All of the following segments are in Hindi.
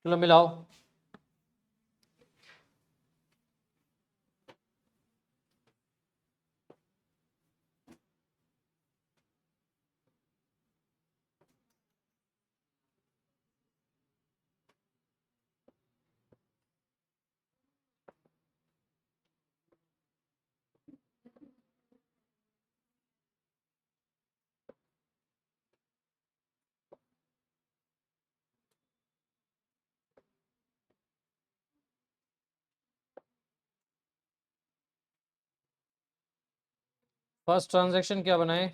चलो मिलाओ। फर्स्ट ट्रांजैक्शन क्या बनाए?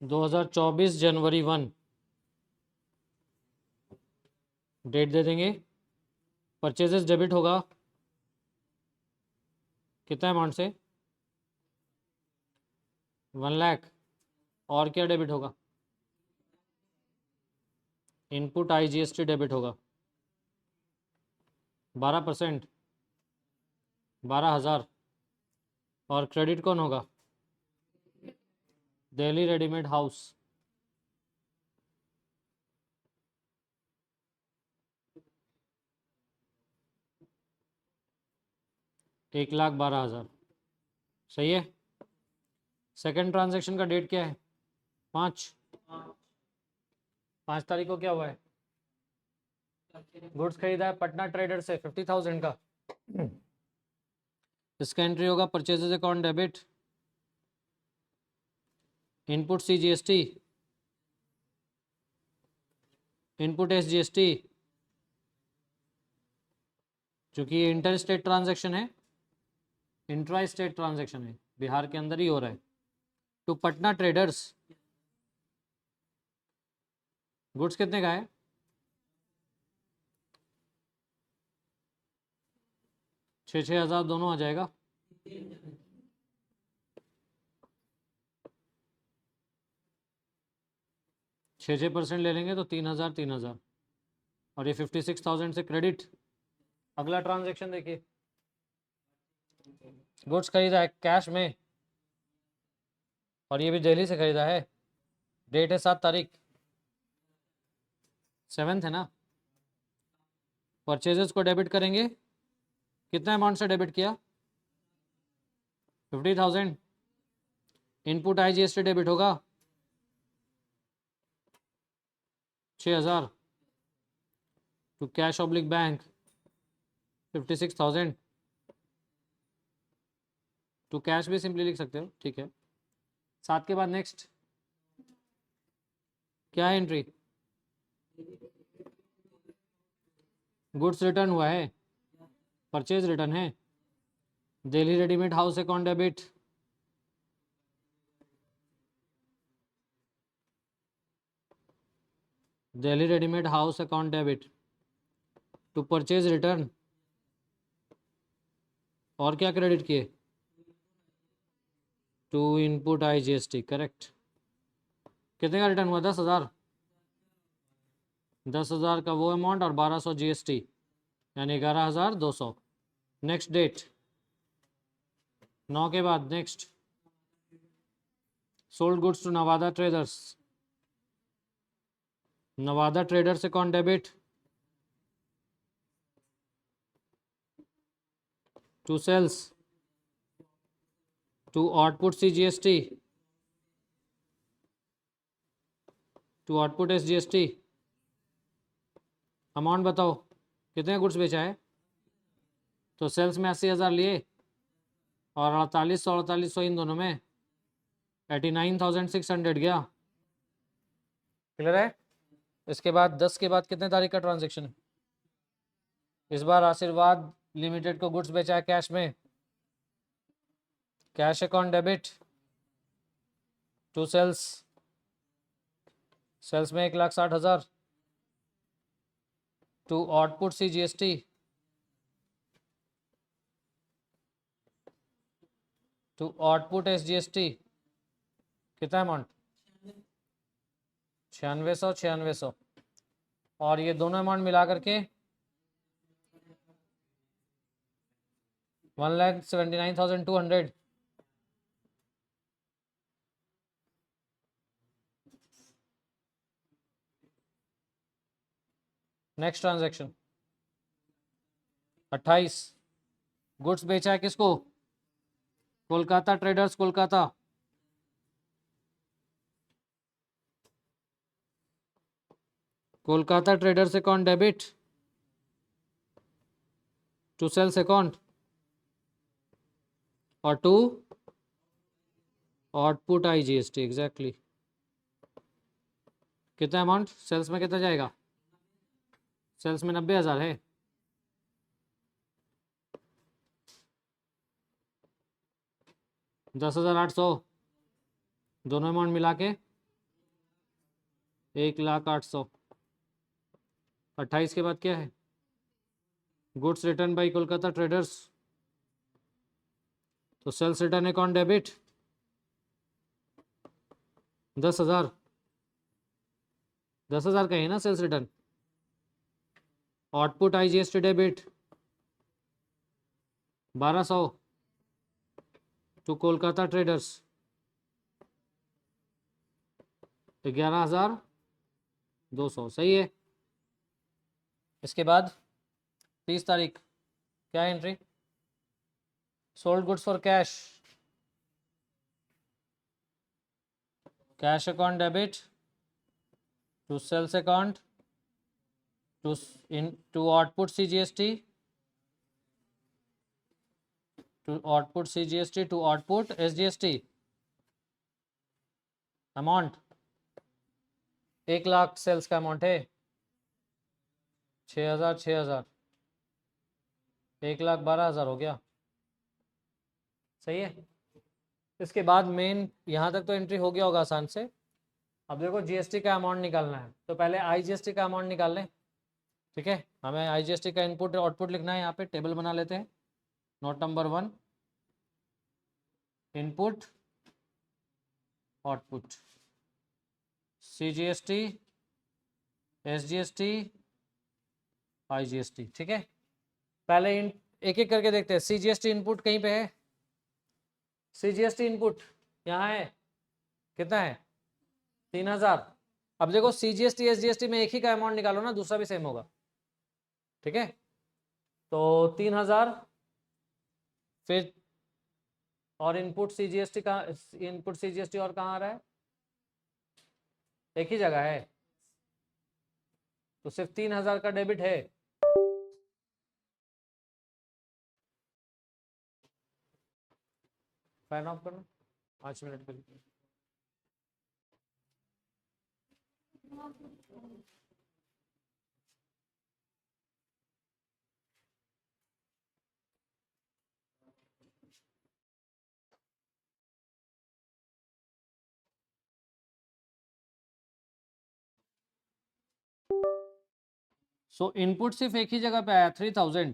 2024 जनवरी 1 डेट दे देंगे। परचेजेस डेबिट होगा कितना अमाउंट से? 1 लाख। और क्या डेबिट होगा? इनपुट IGST डेबिट होगा 12%, 12,000। और क्रेडिट कौन होगा? Delhi readymade house. एक लाख 12,000। सही है। सेकेंड ट्रांजैक्शन का डेट क्या है? 5 तारीख को क्या हुआ है? गुड्स खरीदा है पटना ट्रेडर से 50,000 का। इसका एंट्री होगा purchases account debit, input CGST, input SGST। चूंकि ये इंटर स्टेट ट्रांजेक्शन है, इंट्रा स्टेट ट्रांजेक्शन है, बिहार के अंदर ही हो रहा है। To Patna traders. गुड्स कितने का है? 6,000 दोनों आ जाएगा। छः 6% ले लेंगे तो 3,000 3,000। और ये 56,000 से क्रेडिट। अगला ट्रांजेक्शन देखिए। गुड्स खरीदा है कैश में, और ये भी दिल्ली से खरीदा है। डेट है 7 तारीख, 7th है ना। परचेजेस को डेबिट करेंगे। कितना अमाउंट से डेबिट किया? 50,000। इनपुट IGST डेबिट होगा 6,000। To cash oblique bank 56,000। To cash भी सिंपली लिख सकते हो, ठीक है। 7 के बाद नेक्स्ट क्या है एंट्री? गुड्स रिटर्न हुआ है, परचेज रिटर्न है। Delhi readymade house account debit, Delhi readymade house account debit to purchase return. और क्या क्रेडिट किए? To input IGST, correct. कितने का रिटर्न हुआ? 10,000। 10,000 का वो अमाउंट और 1,200 GST, यानी 11,200। नेक्स्ट डेट 9 के बाद next. Sold goods to Nawada traders, Nawada traders account debit to sales, to output CGST, to output SGST। Amount बताओ कितने गुड्स बेचा है? तो सेल्स में 80,000 लिए और 4800 इन दोनों में 89,600 गया। क्लियर है। इसके बाद 10 के बाद कितने तारीख का ट्रांजेक्शन है? इस बार आशीर्वाद लिमिटेड को गुड्स बेचा है कैश में, cash account debit to sales, sales में 1,60,000। To output CGST, to output SGST। कितना अमाउंट? 9600 9600। और ये दोनों अमाउंट मिला करके 1,79,200। नेक्स्ट ट्रांजैक्शन 28, गुड्स बेचा है किसको? Kolkata traders Kolkata. Kolkata traders account debit to sales account और टू आउटपुट IGST। एग्जैक्टली कितना अमाउंट सेल्स में कितना जाएगा? सेल्स में 90,000 है। $10,800 दोनों अमाउंट मिला के 1,08,000। 28 के बाद क्या है? Goods return by Kolkata traders, तो सेल्स रिटर्न अकाउंट डेबिट 10,000। 10,000 का है ना sales return. Output IGST debit 1,200 to Kolkata traders 11,200। सही है। इसके बाद 30 तारीख क्या entry? Sold goods for cash, cash account debit to sales account to output CGST to output CGST to output SGST। Amount 1,00,000 sales का अमाउंट है। 6,000 6,000 1,12,000 हो गया। सही है। इसके बाद मेन यहाँ तक तो एंट्री हो गया होगा आसान से। अब देखो GST का अमाउंट निकालना है, तो पहले IGST का अमाउंट निकाल लें। ठीक है, हमें IGST का इनपुट आउटपुट लिखना है। यहाँ पे टेबल बना लेते हैं। Note number 1, input output CGST SGST IGST। ठीक है, पहले एक एक करके देखते हैं। CGST इनपुट कहीं पे है? CGST इनपुट यहाँ है, कितना है? 3,000। अब देखो CGST SGST में एक ही का अमाउंट निकालो ना, दूसरा भी सेम होगा। ठीक है, तो 3,000 फिर और इनपुट CGST का इनपुट CGST और कहाँ आ रहा है? एक ही जगह है, तो सिर्फ 3,000 का डेबिट है। फैन ऑफ करना 5 मिनट के लिए। सो इनपुट सिर्फ एक ही जगह पे आया 3,000,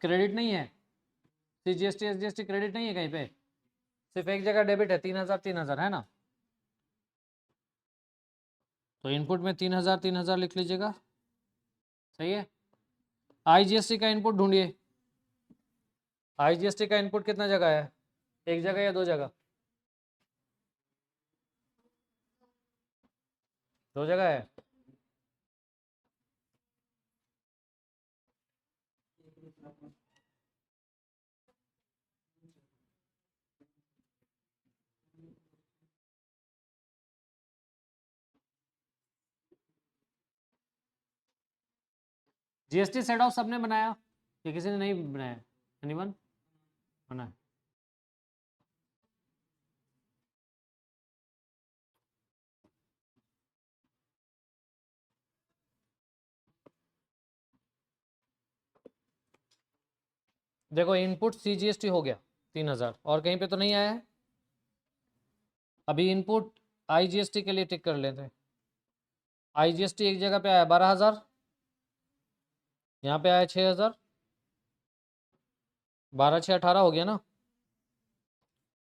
क्रेडिट नहीं है। CGST SGST क्रेडिट नहीं है कहीं पे, सिर्फ एक जगह डेबिट है। 3,000 3,000 है ना, तो इनपुट में 3,000 3,000 लिख लीजिएगा। सही है। IGST का इनपुट ढूंढिए। IGST का इनपुट कितना जगह है? एक जगह या दो जगह? दो जगह है। GST सेट ऑफ सबने बनाया या किसी ने नहीं बनाया? एनीवन बनाया? देखो इनपुट CGST हो गया 3,000, और कहीं पे तो नहीं आया है। अभी इनपुट IGST के लिए टिक कर लेते हैं। IGST एक जगह पे आया 12,000, यहाँ पे आया 6,000, 12 6 18 हो गया ना।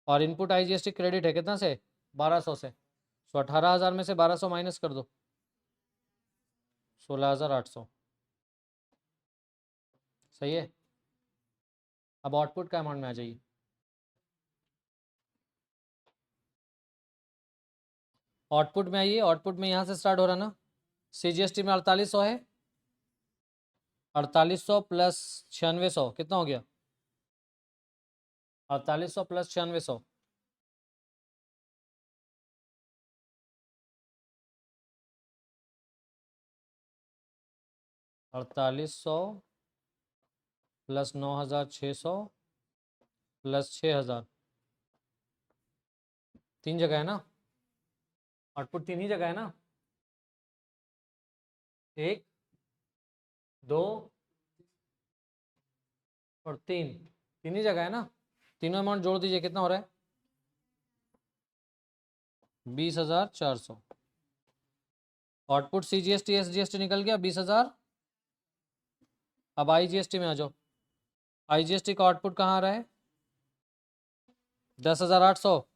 और इनपुट IGST क्रेडिट है कितना से? 1,200 से। तो 18,000 में से 1,200 माइनस कर दो, 16,800। सही है। अब आउटपुट का अमाउंट में आ जाइए। आउटपुट में आइए। आउटपुट में यहाँ से स्टार्ट हो रहा ना, CGST में 4800 है, 4800 प्लस 9600 कितना हो गया? 4800 प्लस 9600 4800 प्लस 9600 प्लस 6000, 3 जगह है ना, आउटपुट 3 ही जगह है ना, 1 2 और 3, 3 ही जगह है ना, तीनों अमाउंट जोड़ दीजिए कितना हो रहा है? 20,400। आउटपुट CGST SGST निकल गया 20,000। अब IGST में आ जाओ। IGST का आउटपुट कहाँ आ रहा है? 10,800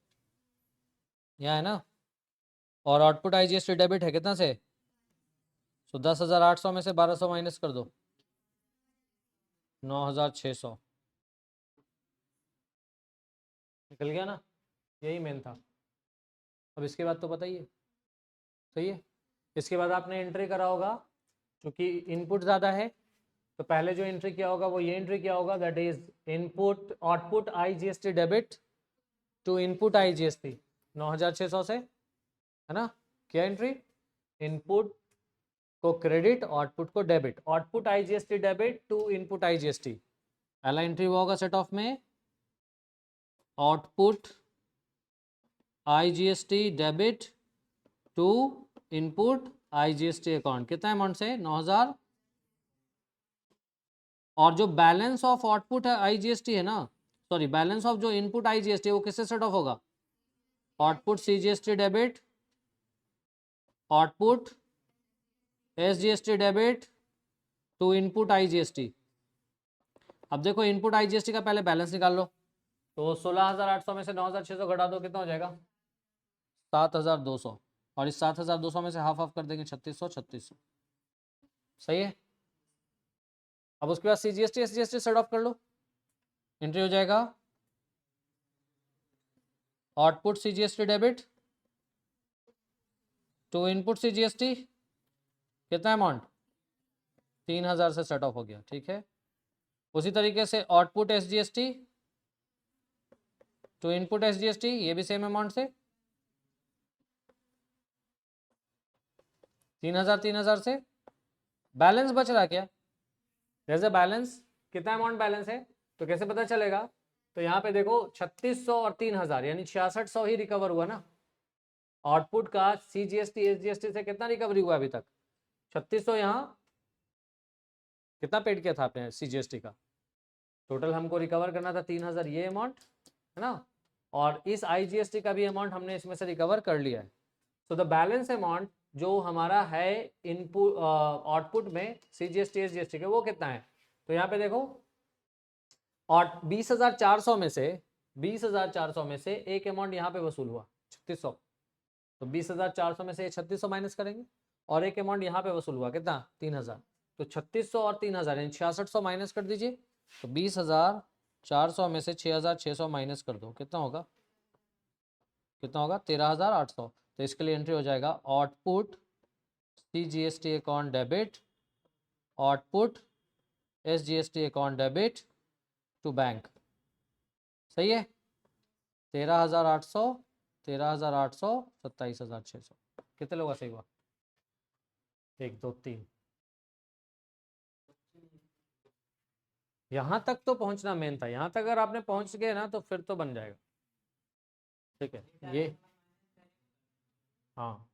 यहाँ है ना, और आउटपुट IGST डेबिट है कितना से? तो 10,800 में से 1200 माइनस कर दो, 9,600 निकल गया ना, यही मेन था। अब इसके बाद तो बताइए, सही है। इसके बाद आपने एंट्री करा होगा, क्योंकि इनपुट ज़्यादा है तो पहले जो एंट्री किया होगा वो ये एंट्री किया होगा, that is input output IGST debit to input IGST 9,600 से, है ना। क्या एंट्री? इनपुट को क्रेडिट, आउटपुट को debit, output IGST debit to input IGST। पहला एंट्री हुआ होगा सेट ऑफ में output IGST debit to input IGST account, कितना अमाउंट से? 9,000। और जो बैलेंस ऑफ आउटपुट IGST है ना, सॉरी बैलेंस ऑफ जो इनपुट IGST है वो किससे सेट ऑफ होगा? Output CGST debit, output SGST debit to input IGST। अब देखो इनपुट IGST का पहले बैलेंस निकाल लो, तो 16,800 में से 9,600 घटा दो, कितना हो जाएगा? 7,200। और इस 7,200 में से हाफ हाफ कर देंगे, 3,600 3,600, सही है। अब उसके बाद CGST SGST सेट ऑफ कर लो, एंट्री हो जाएगा output CGST debit to input CGST, कितना अमाउंट? 3,000 से सेट ऑफ हो गया, ठीक है। उसी तरीके से output SGST to input SGST, ये भी सेम अमाउंट से 3,000 3,000 से। बैलेंस बच रहा क्या? जैसे बैलेंस, कितना अमाउंट बैलेंस है तो कैसे पता चलेगा? तो यहाँ पे देखो 3,600 और 3,000 यानी 6,600 ही रिकवर हुआ ना। आउटपुट का CGST SGST से कितना रिकवरी हुआ अभी तक? 3,600। यहाँ कितना पेड किया था आपने CGST का? टोटल हमको रिकवर करना था 3,000, ये अमाउंट है ना, और इस IGST का भी अमाउंट हमने इसमें से रिकवर कर लिया है। सो द बैलेंस अमाउंट जो हमारा है इनपुट आउटपुट में CGST SGST का, वो कितना है? तो यहाँ पे देखो, और 20,400 में से 20,400 में से एक अमाउंट यहाँ पे वसूल हुआ 3,600, तो 20,400 में से 3,600 माइनस करेंगे, और एक अमाउंट यहाँ पे वसूल हुआ कितना? 3,000। तो 3,600 और 3,000 यानी 6,600 माइनस कर दीजिए, तो 20,400 में से 6,600 माइनस कर दो, कितना होगा? कितना होगा? 13,800। तो इसके लिए एंट्री हो जाएगा output CGST account debit, output SGST account debit to bank, सही है। 13,800 13,800 27,600, कितने लोग सही हुआ? 1 2 3, यहाँ तक तो पहुंचना मेन था। यहाँ तक अगर आपने पहुंच गए ना तो फिर तो बन जाएगा, ठीक है। ये हाँ,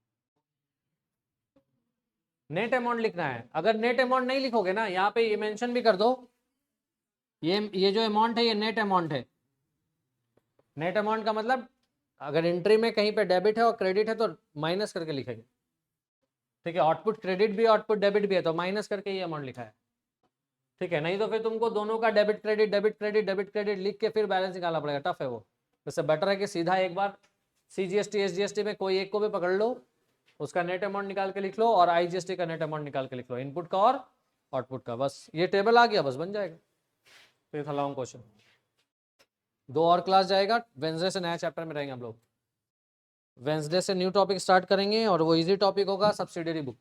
नेट अमाउंट लिखना है। अगर नेट अमाउंट नहीं लिखोगे ना, यहाँ पे ये मेंशन भी कर दो, ये जो अमाउंट है ये नेट अमाउंट है। नेट अमाउंट का मतलब अगर एंट्री में कहीं पे डेबिट है और क्रेडिट है तो माइनस करके लिखेंगे, ठीक है। आउटपुट क्रेडिट भी आउटपुट डेबिट भी है तो माइनस करके ये अमाउंट लिखा है, ठीक है। नहीं तो फिर तुमको दोनों का debit credit debit credit debit credit लिख के फिर बैलेंस निकालना पड़ेगा, टफ है वो। इससे बेटर है कि सीधा एक बार CGST SGST में कोई एक को भी पकड़ लो, उसका नेट अमाउंट निकाल के लिख लो, और IGST का नेट अमाउंट निकाल के लिख लो, इनपुट का और आउटपुट का, बस ये टेबल आ गया, बस बन जाएगा। तो ये था लॉन्ग क्वेश्चन। 2 और क्लास जाएगा, वेंसडे से नया चैप्टर में रहेंगे हम लोग। वेंसडे से न्यू टॉपिक स्टार्ट करेंगे और वो इजी टॉपिक होगा सब्सिडियरी बुक।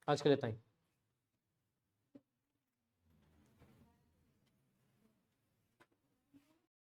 आज के लिए इतना ही।